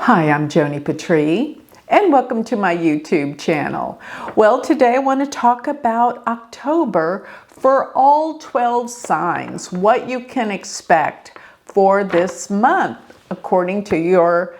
Hi, I'm Joni Patry, and welcome to my YouTube channel. Well, today I want to talk about October for all 12 signs, what you can expect for this month according to your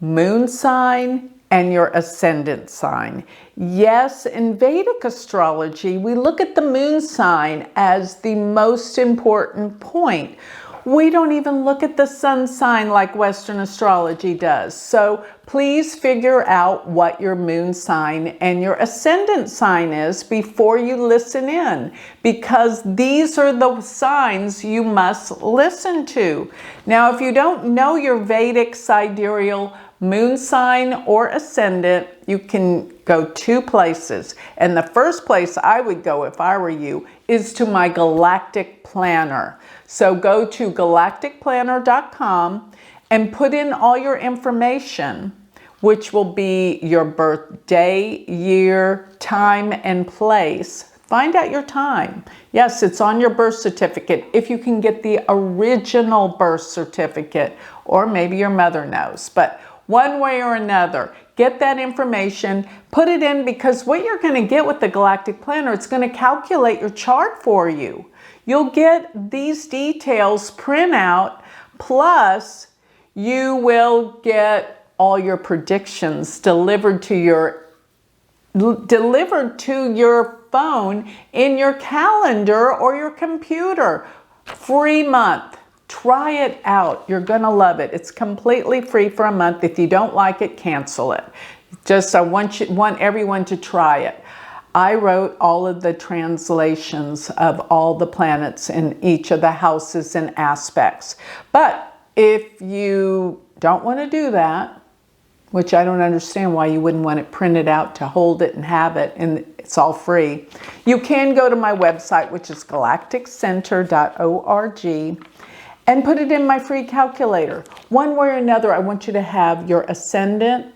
moon sign and your ascendant sign. Yes, in Vedic astrology, we look at the moon sign as the most important point. We don't even look at the sun sign like Western astrology does. So please figure out what your moon sign and your ascendant sign is before you listen in, because these are the signs you must listen to. Now, if you don't know your Vedic sidereal moon sign or ascendant, you can go two places. And the first place I would go if I were you is to my Galactic Planner. So go to galacticplanner.com and put in all your information, which will be your birthday, year, time, and place. Find out your time. Yes, it's on your birth certificate if you can get the original birth certificate, or maybe your mother knows. But one way or another, get that information, put it in, because what you're going to get with the Galactic Planner, it's going to calculate your chart for you. You'll get these details print out, plus you will get all your predictions delivered to your phone in your calendar or your computer. Free month. Try it out. You're going to love it. It's completely free for a month. If you don't like it, cancel it. Just I want everyone to try it. I wrote all of the translations of all the planets in each of the houses and aspects. But if you don't want to do that, which I don't understand why you wouldn't want it printed out to hold it and have it, and it's all free, you can go to my website, which is galacticcenter.org, and put it in my free calculator. One way or another, I want you to have your ascendant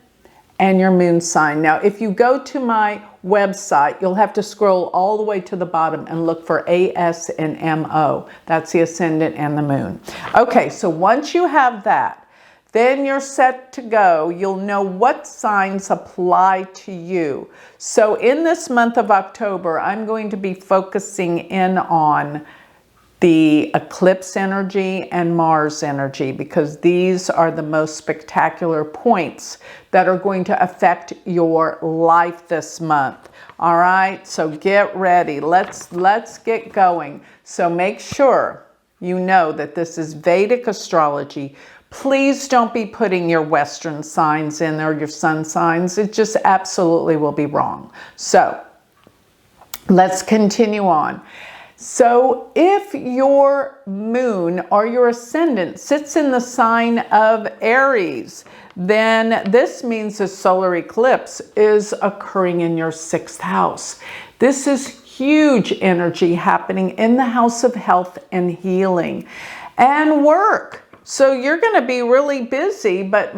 and your moon sign. Now, if you go to my website, you'll have to scroll all the way to the bottom and look for AS and MO. That's the ascendant and the moon. Okay, so once you have that, then you're set to go. You'll know what signs apply to you. So in this month of October, I'm going to be focusing in on the eclipse energy and Mars energy, because these are the most spectacular points that are going to affect your life this month. All right, so get ready. Let's get going. So make sure you know that this is Vedic astrology. Please don't be putting your Western signs in there, your sun signs. It just absolutely will be wrong. So let's continue on. So if your moon or your ascendant sits in the sign of Aries, then this means a solar eclipse is occurring in your 6th house. This is huge energy happening in the house of health and healing and work. So you're going to be really busy, but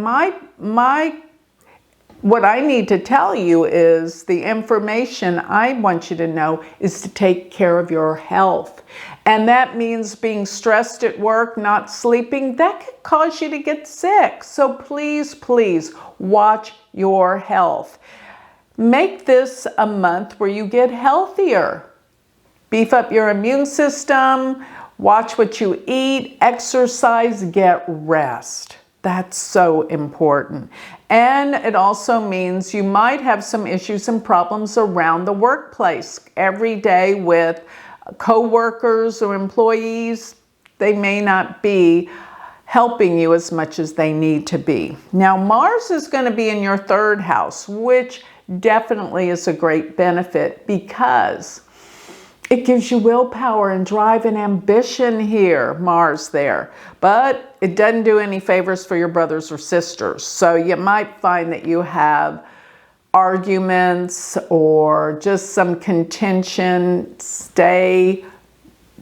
what I need to tell you is the information I want you to know is to take care of your health. And that means being stressed at work, not sleeping. That could cause you to get sick. So please, please watch your health. Make this a month where you get healthier. Beef up your immune system, watch what you eat, exercise, get rest. That's so important. And it also means you might have some issues and problems around the workplace. Every day with co-workers or employees, they may not be helping you as much as they need to be. Now, Mars is going to be in your 3rd house, which definitely is a great benefit because it gives you willpower and drive and ambition here, Mars there. But it doesn't do any favors for your brothers or sisters. So you might find that you have arguments or just some contention. Stay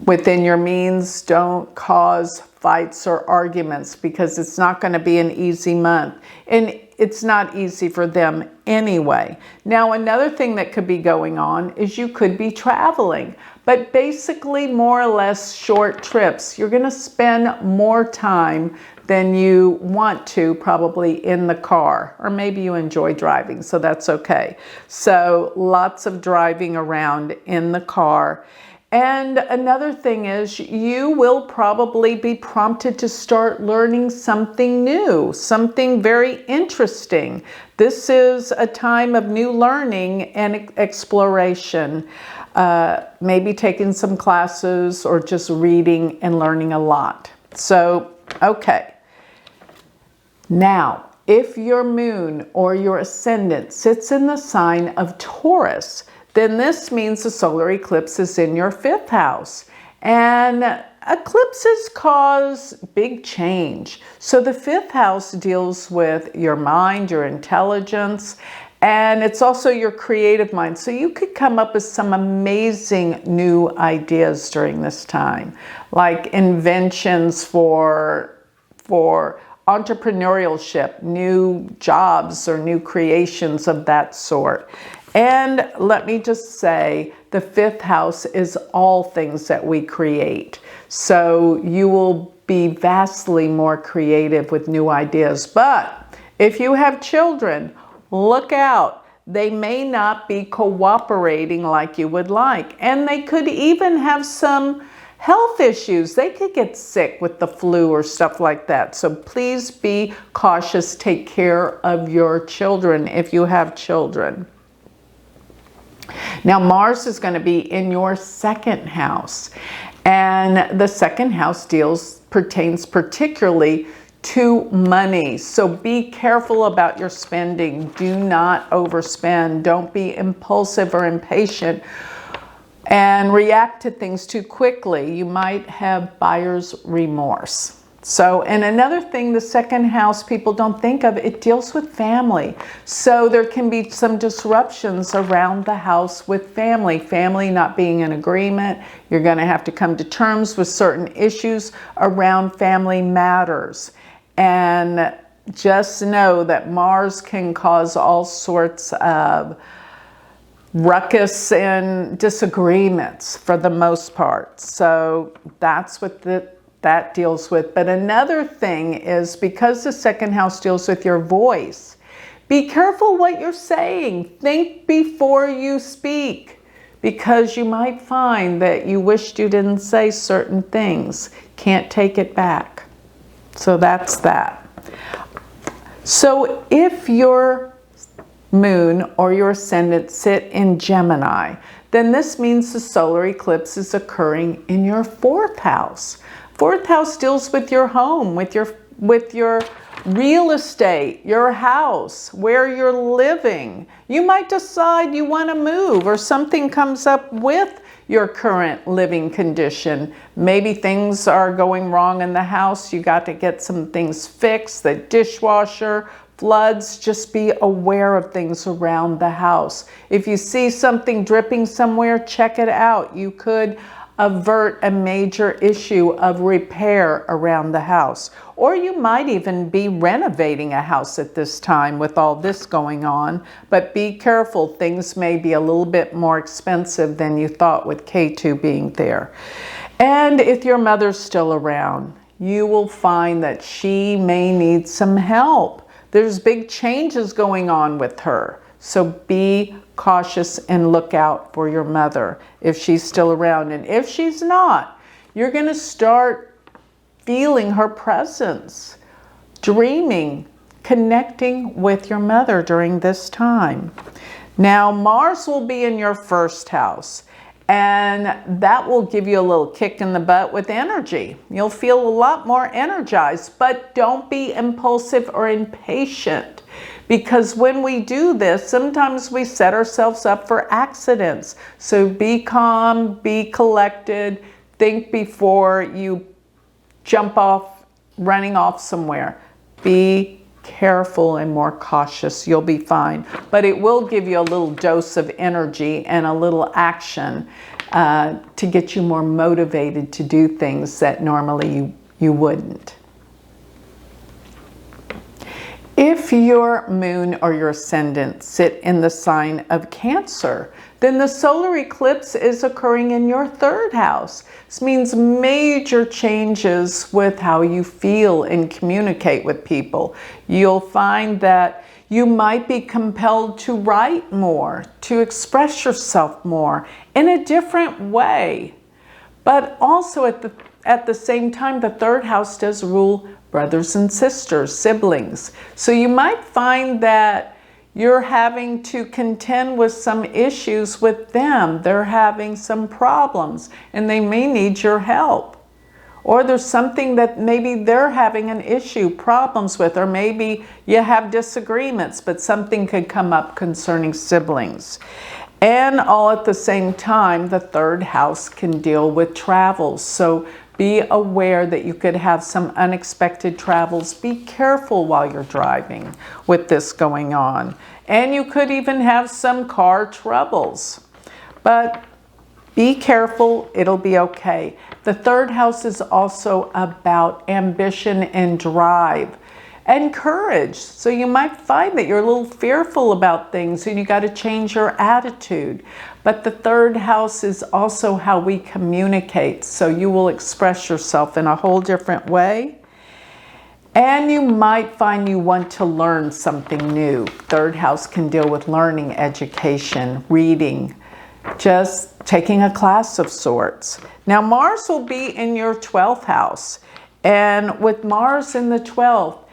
within your means. Don't cause fights or arguments, because it's not going to be an easy month. And it's not easy for them anyway. Now, another thing that could be going on is you could be traveling, but basically more or less short trips. You're going to spend more time than you want to probably in the car, or maybe you enjoy driving, so that's okay. So lots of driving around in the car. And another thing is, you will probably be prompted to start learning something new, something very interesting. This is a time of new learning and exploration. Maybe taking some classes or just reading and learning a lot. So, okay. Now, if your moon or your ascendant sits in the sign of Taurus, then this means the solar eclipse is in your 5th house. And eclipses cause big change. So the 5th house deals with your mind, your intelligence, and it's also your creative mind. So you could come up with some amazing new ideas during this time, like inventions for entrepreneurship, new jobs or new creations of that sort. And let me just say, the 5th house is all things that we create. So you will be vastly more creative with new ideas. But if you have children, look out. They may not be cooperating like you would like. And they could even have some health issues. They could get sick with the flu or stuff like that. So please be cautious. Take care of your children if you have children. Now, Mars is going to be in your 2nd house. And the 2nd house pertains particularly to money. So be careful about your spending. Do not overspend. Don't be impulsive or impatient and react to things too quickly. You might have buyer's remorse. So, and another thing, the 2nd house people don't think of, it deals with family. So there can be some disruptions around the house with family. Family not being in agreement. You're going to have to come to terms with certain issues around family matters. And just know that Mars can cause all sorts of ruckus and disagreements for the most part. So that's what that deals with. But another thing is, because the 2nd house deals with your voice, be careful what you're saying. Think before you speak, because you might find that you wished you didn't say certain things. Can't take it back. So that's that. So if your moon or your ascendant sit in Gemini, then this means the solar eclipse is occurring in your 4th house. 4th house deals with your home, with your real estate, your house, where you're living. You might decide you want to move, or something comes up with your current living condition. Maybe things are going wrong in the house. You got to get some things fixed, the dishwasher, floods. Just be aware of things around the house. If you see something dripping somewhere, check it out. You could avert a major issue of repair around the house. Or you might even be renovating a house at this time with all this going on. But be careful, things may be a little bit more expensive than you thought with K2 being there. And if your mother's still around, you will find that she may need some help. There's big changes going on with her. So be cautious and look out for your mother if she's still around. And if she's not, you're going to start feeling her presence, dreaming, connecting with your mother during this time. Now, Mars will be in your 1st house, and that will give you a little kick in the butt with energy. You'll feel a lot more energized, but don't be impulsive or impatient. Because when we do this, sometimes we set ourselves up for accidents. So be calm, be collected, think before you jump off, running off somewhere. Be careful and more cautious. You'll be fine. But it will give you a little dose of energy and a little action to get you more motivated to do things that normally you wouldn't. If your moon or your ascendant sit in the sign of Cancer, then the solar eclipse is occurring in your 3rd house. This means major changes with how you feel and communicate with people. You'll find that you might be compelled to write more, to express yourself more in a different way. But also at the same time, the 3rd house does rule brothers and sisters, siblings. So you might find that you're having to contend with some issues with them. They're having some problems and they may need your help. Or there's something that maybe they're having an issue, problems with, or maybe you have disagreements, but something could come up concerning siblings. And all at the same time, the 3rd house can deal with travels. So be aware that you could have some unexpected travels. Be careful while you're driving with this going on. And you could even have some car troubles. But be careful, it'll be okay. The 3rd house is also about ambition and drive and courage. So you might find that you're a little fearful about things and you got to change your attitude. But the 3rd house is also how we communicate. So you will express yourself in a whole different way. And you might find you want to learn something new. 3rd house can deal with learning, education, reading, just taking a class of sorts. Now Mars will be in your 12th house. And with Mars in the 12th,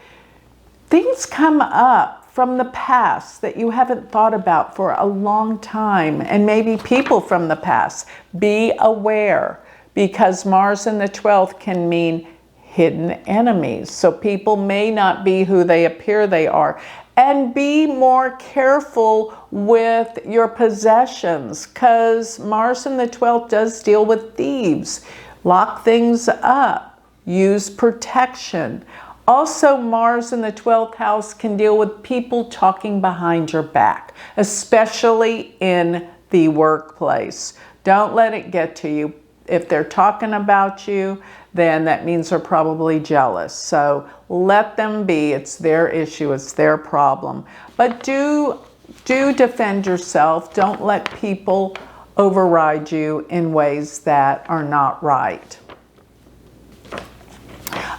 things come up from the past that you haven't thought about for a long time, and maybe people from the past. Be aware, because Mars in the 12th can mean hidden enemies. So people may not be who they appear they are. And be more careful with your possessions, because Mars in the 12th does deal with thieves. Lock things up. Use protection. Also, Mars in the 12th house can deal with people talking behind your back, especially in the workplace. Don't let it get to you. If they're talking about you, then that means they're probably jealous. So let them be. It's their issue. It's their problem. But do defend yourself. Don't let people override you in ways that are not right.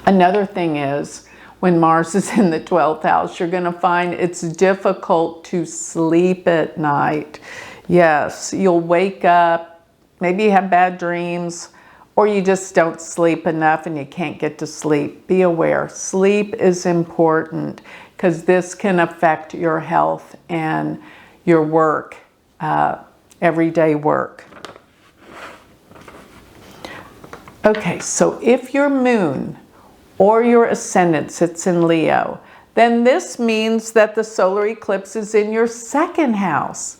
Another thing is, when Mars is in the 12th house, you're going to find it's difficult to sleep at night. Yes, you'll wake up, maybe you have bad dreams, or you just don't sleep enough and you can't get to sleep. Be aware. Sleep is important because this can affect your health and your work, everyday work. Okay, so if your moon or your ascendant sits in Leo, then this means that the solar eclipse is in your 2nd house.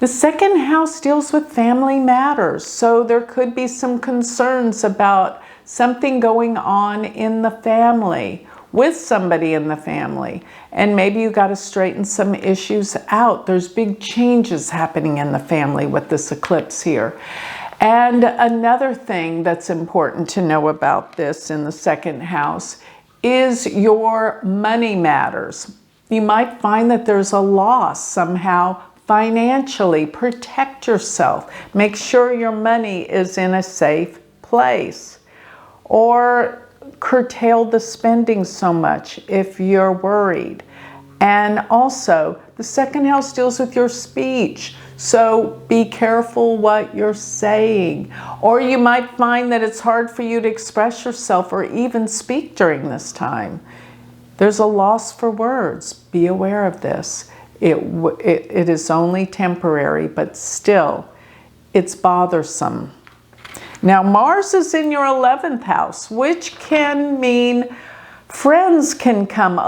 The 2nd house deals with family matters, so there could be some concerns about something going on in the family, with somebody in the family, and maybe you got to straighten some issues out. There's big changes happening in the family with this eclipse here. And another thing that's important to know about this in the 2nd house is your money matters. You might find that there's a loss somehow financially. Protect yourself. Make sure your money is in a safe place. Or curtail the spending so much if you're worried. And also, the 2nd house deals with your speech. So be careful what you're saying. Or you might find that it's hard for you to express yourself or even speak during this time. There's a loss for words. Be aware of this. It is only temporary, but still, it's bothersome. Now, Mars is in your 11th house, which can mean friends can become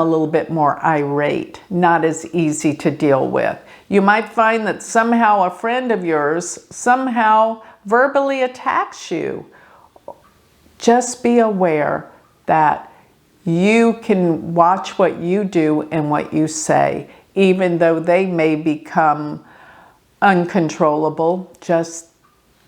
a little bit more irate, not as easy to deal with. You might find that somehow a friend of yours somehow verbally attacks you. Just be aware that you can watch what you do and what you say, even though they may become uncontrollable. Just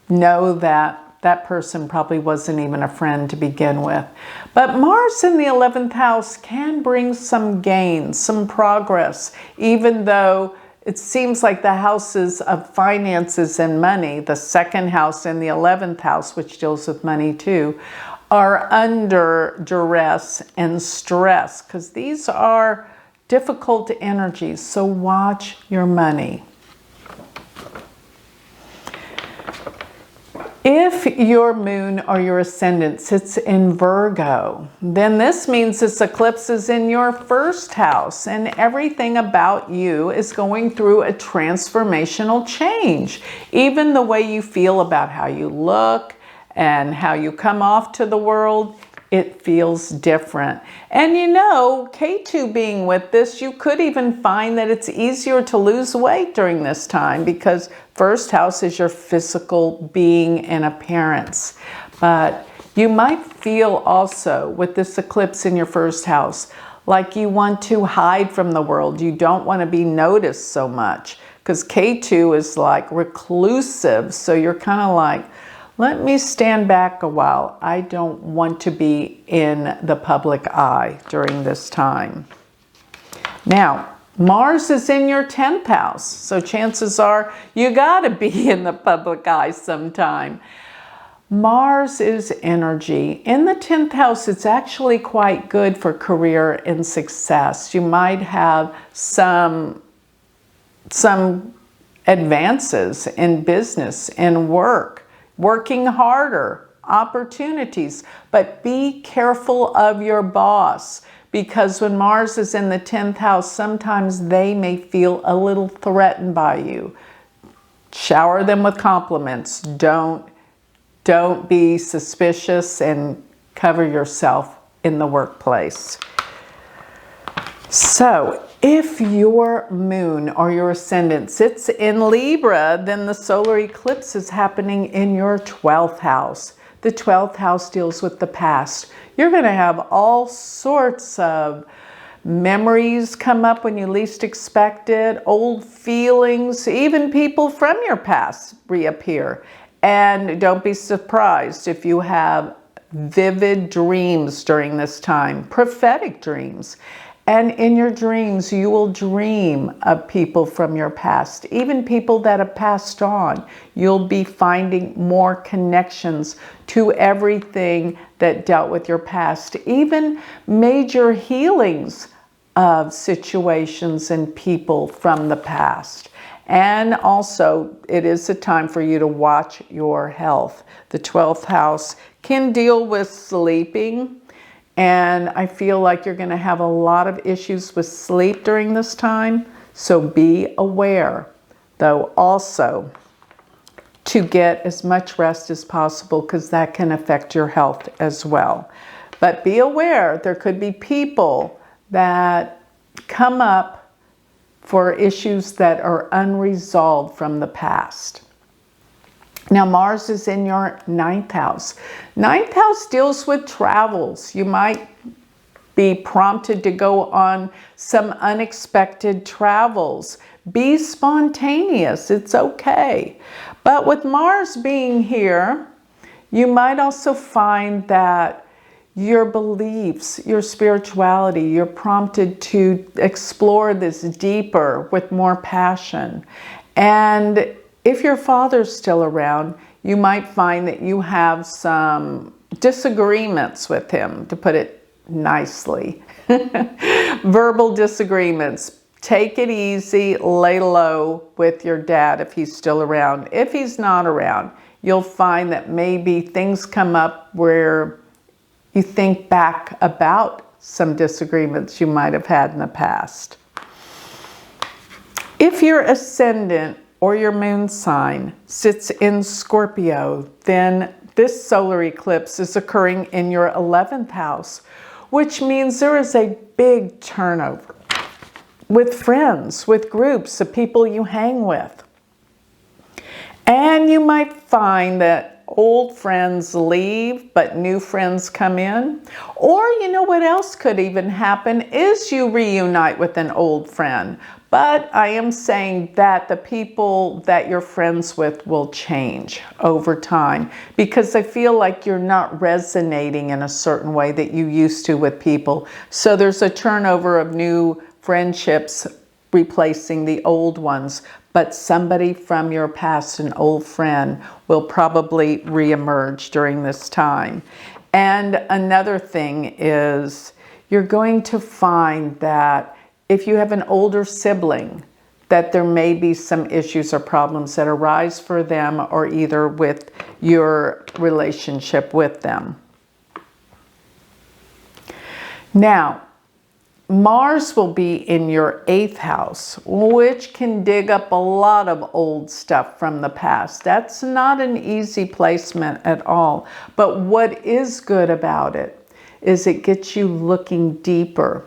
know that that person probably wasn't even a friend to begin with. But Mars in the 11th house can bring some gains, some progress, even though it seems like the houses of finances and money, the second house and the 11th house, which deals with money too, are under duress and stress because these are difficult energies. So watch your money. If your moon or your ascendant sits in Virgo, then this means this eclipse is in your first house and everything about you is going through a transformational change. Even the way you feel about how you look and how you come off to the world, it feels different. And you know, K2 being with this, you could even find that it's easier to lose weight during this time because first house is your physical being and appearance. But you might feel also with this eclipse in your first house, like you want to hide from the world. You don't want to be noticed so much because K2 is like reclusive. So you're kind of like, let me stand back a while. I don't want to be in the public eye during this time. Now, Mars is in your 10th house, so chances are you gotta be in the public eye sometime. Mars is energy. In the 10th house, it's actually quite good for career and success. You might have some advances in business and work. Working harder, opportunities, but be careful of your boss because when Mars is in the 10th house, sometimes they may feel a little threatened by you. Shower them with compliments. Don't be suspicious and cover yourself in the workplace. So, if your moon or your ascendant sits in Libra, then the solar eclipse is happening in your 12th house. The 12th house deals with the past. You're going to have all sorts of memories come up when you least expect it, old feelings, even people from your past reappear. And don't be surprised if you have vivid dreams during this time, prophetic dreams. And in your dreams, you will dream of people from your past, even people that have passed on. You'll be finding more connections to everything that dealt with your past, even major healings of situations and people from the past. And also, it is a time for you to watch your health. The 12th house can deal with sleeping. And I feel like you're going to have a lot of issues with sleep during this time. So be aware, though, also to get as much rest as possible because that can affect your health as well. But be aware, there could be people that come up for issues that are unresolved from the past. Now, Mars is in your 9th house. 9th house deals with travels. You might be prompted to go on some unexpected travels. Be spontaneous. It's okay. But with Mars being here, you might also find that your beliefs, your spirituality, you're prompted to explore this deeper with more passion. And if your father's still around, you might find that you have some disagreements with him, to put it nicely. Verbal disagreements. Take it easy, lay low with your dad if he's still around. If he's not around, you'll find that maybe things come up where you think back about some disagreements you might have had in the past. If your ascendant or your moon sign sits in Scorpio, then this solar eclipse is occurring in your 11th house, which means there is a big turnover with friends, with groups of people you hang with. And you might find that old friends leave, but new friends come in. Or you know what else could even happen is you reunite with an old friend. But I am saying that the people that you're friends with will change over time because they feel like you're not resonating in a certain way that you used to with people. So there's a turnover of new friendships replacing the old ones. But somebody from your past, an old friend, will probably reemerge during this time. And another thing is you're going to find that if you have an older sibling, that there may be some issues or problems that arise for them or either with your relationship with them. Now, Mars will be in your 8th house, which can dig up a lot of old stuff from the past. That's not an easy placement at all. But what is good about it is it gets you looking deeper,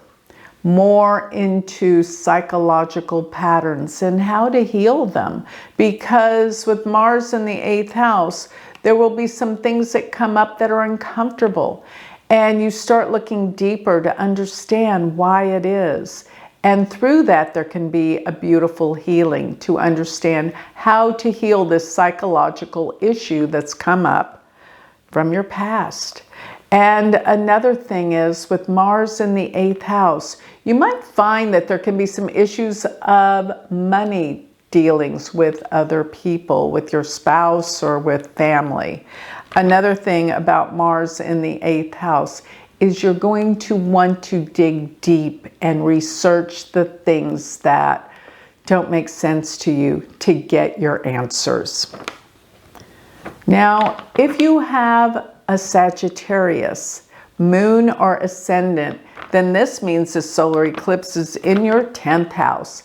more into psychological patterns and how to heal them. Because with Mars in the 8th house, there will be some things that come up that are uncomfortable. And you start looking deeper to understand why it is. And through that, there can be a beautiful healing to understand how to heal this psychological issue that's come up from your past. And another thing is with Mars in the 8th house, you might find that there can be some issues of money dealings with other people, with your spouse or with family. Another thing about Mars in the 8th house is you're going to want to dig deep and research the things that don't make sense to you to get your answers. Now, if you have a Sagittarius, moon or ascendant, then this means the solar eclipse is in your 10th house.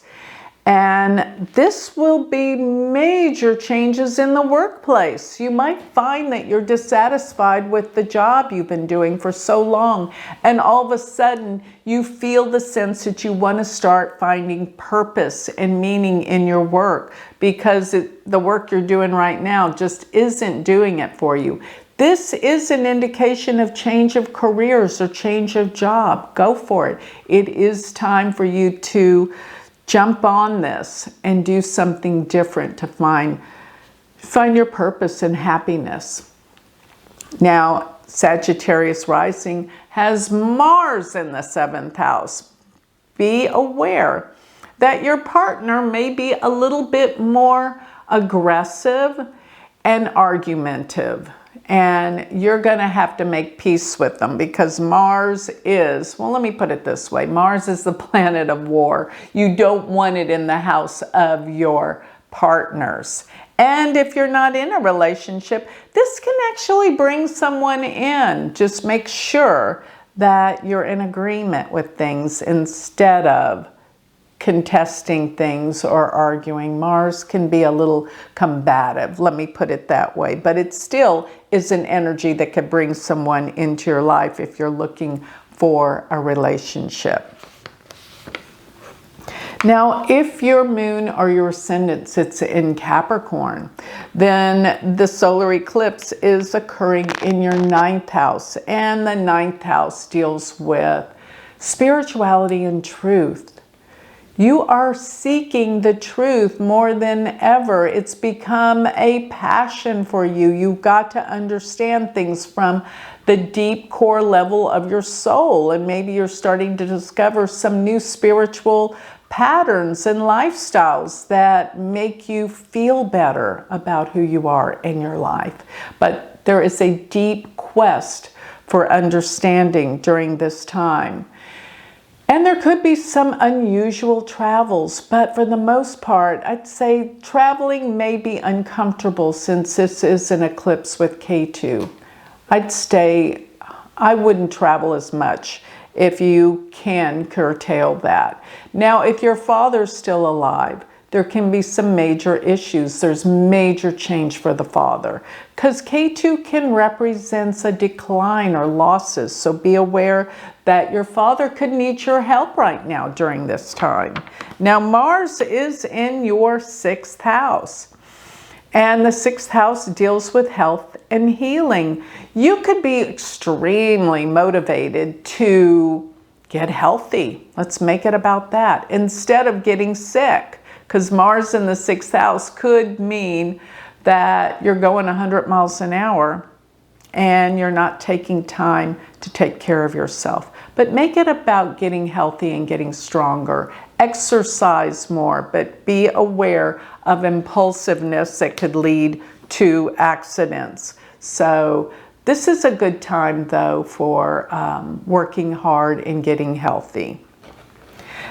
And this will be major changes in the workplace. You might find that you're dissatisfied with the job you've been doing for so long. And all of a sudden, you feel the sense that you want to start finding purpose and meaning in your work because the work you're doing right now just isn't doing it for you. This is an indication of change of careers or change of job. Go for it. It is time for you to jump on this and do something different to find your purpose and happiness. Now, Sagittarius rising has Mars in the 7th house. Be aware that your partner may be a little bit more aggressive and argumentative. And you're going to have to make peace with them because Mars is, well, let me put it this way. Mars is the planet of war. You don't want it in the house of your partners. And if you're not in a relationship, this can actually bring someone in. Just make sure that you're in agreement with things instead of contesting things or arguing. Mars can be a little combative, let me put it that way, but it still is an energy that could bring someone into your life if you're looking for a relationship. Now, if your moon or your ascendant sits in Capricorn, then the solar eclipse is occurring in your 9th house, and the 9th house deals with spirituality and truth. You are seeking the truth more than ever. It's become a passion for you. You've got to understand things from the deep core level of your soul. And maybe you're starting to discover some new spiritual patterns and lifestyles that make you feel better about who you are in your life. But there is a deep quest for understanding during this time. And there could be some unusual travels, but for the most part, I'd say traveling may be uncomfortable since this is an eclipse with K2. I wouldn't travel as much if you can curtail that. Now, if your father's still alive, there can be some major issues. There's major change for the father because K2 can represent a decline or losses. So be aware that your father could need your help right now during this time. Now, Mars is in your 6th house. And the 6th house deals with health and healing. You could be extremely motivated to get healthy. Let's make it about that instead of getting sick, because Mars in the 6th house could mean that you're going 100 miles an hour and you're not taking time to take care of yourself. But make it about getting healthy and getting stronger. Exercise more, but be aware of impulsiveness that could lead to accidents. So this is a good time, though, for working hard and getting healthy.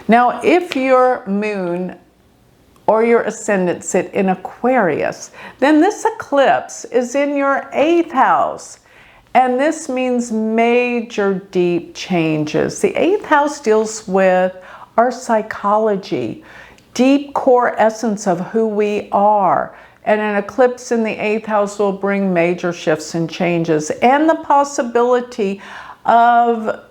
Now, if your moon or your ascendant sit in Aquarius, then this eclipse is in your 8th house. And this means major deep changes. The 8th house deals with our psychology, deep core essence of who we are. And an eclipse in the 8th house will bring major shifts and changes and the possibility of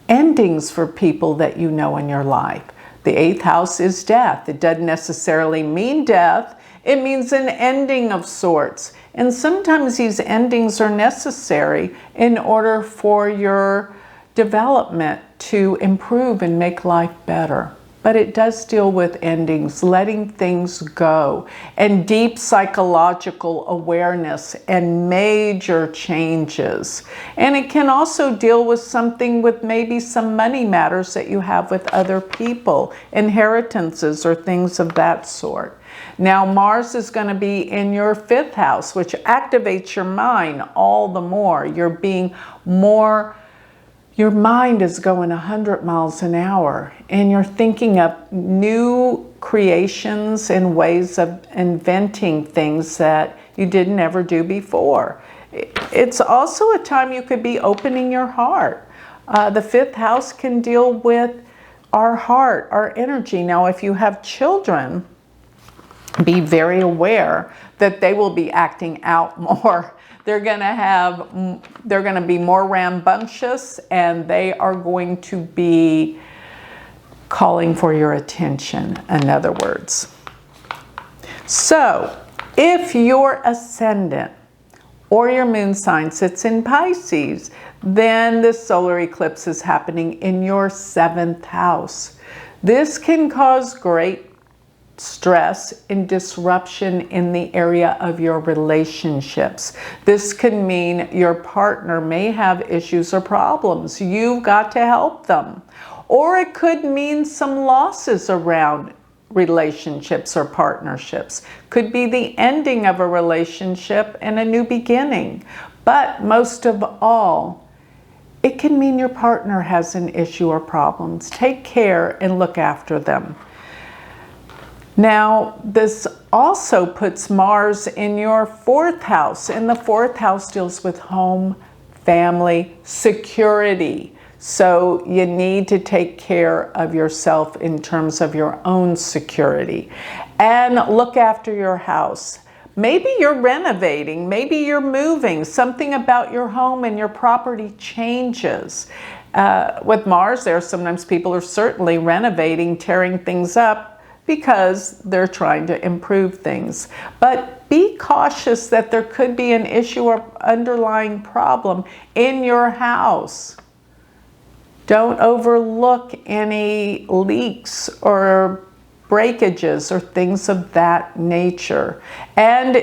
endings for people that you know in your life. The 8th house is death. It doesn't necessarily mean death. It means an ending of sorts. And sometimes these endings are necessary in order for your development to improve and make life better. But it does deal with endings, letting things go, and deep psychological awareness and major changes. And it can also deal with something with maybe some money matters that you have with other people, inheritances or things of that sort. Now, Mars is going to be in your 5th house, which activates your mind all the more. Your mind is going 100 miles an hour, and you're thinking of new creations and ways of inventing things that you didn't ever do before. It's also a time you could be opening your heart. The 5th house can deal with our heart, our energy. Now, if you have children, be very aware that they will be acting out more. They're going to be more rambunctious, and they are going to be calling for your attention, in other words. So, if your ascendant or your moon sign sits in Pisces, then this solar eclipse is happening in your 7th house. This can cause great stress and disruption in the area of your relationships. This can mean your partner may have issues or problems. You've got to help them. Or it could mean some losses around relationships or partnerships. Could be the ending of a relationship and a new beginning. But most of all, it can mean your partner has an issue or problems. Take care and look after them. Now, this also puts Mars in your 4th house, and the 4th house deals with home, family, security. So you need to take care of yourself in terms of your own security and look after your house. Maybe you're renovating, maybe you're moving, something about your home and your property changes. With Mars there, sometimes people are certainly renovating, tearing things up, because they're trying to improve things. But be cautious that there could be an issue or underlying problem in your house. Don't overlook any leaks or breakages or things of that nature. And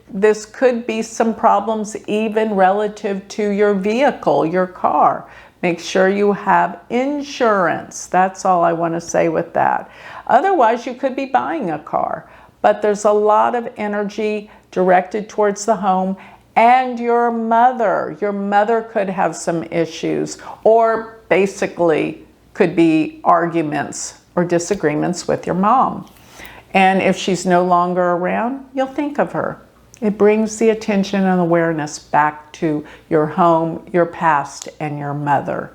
this could be some problems even relative to your vehicle, your car. Make sure you have insurance. That's all I want to say with that. Otherwise, you could be buying a car. But there's a lot of energy directed towards the home and your mother. Your mother could have some issues, or basically could be arguments or disagreements with your mom. And if she's no longer around, you'll think of her. It brings the attention and awareness back to your home, your past, and your mother.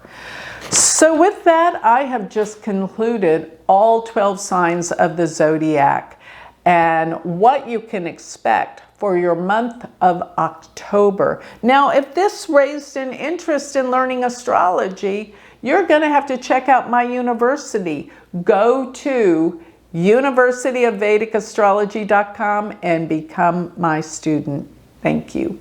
So with that, I have just concluded all 12 signs of the zodiac and what you can expect for your month of October. Now, if this raised an interest in learning astrology, you're going to have to check out my university. Go to universityofvedicastrology.com, and become my student. Thank you.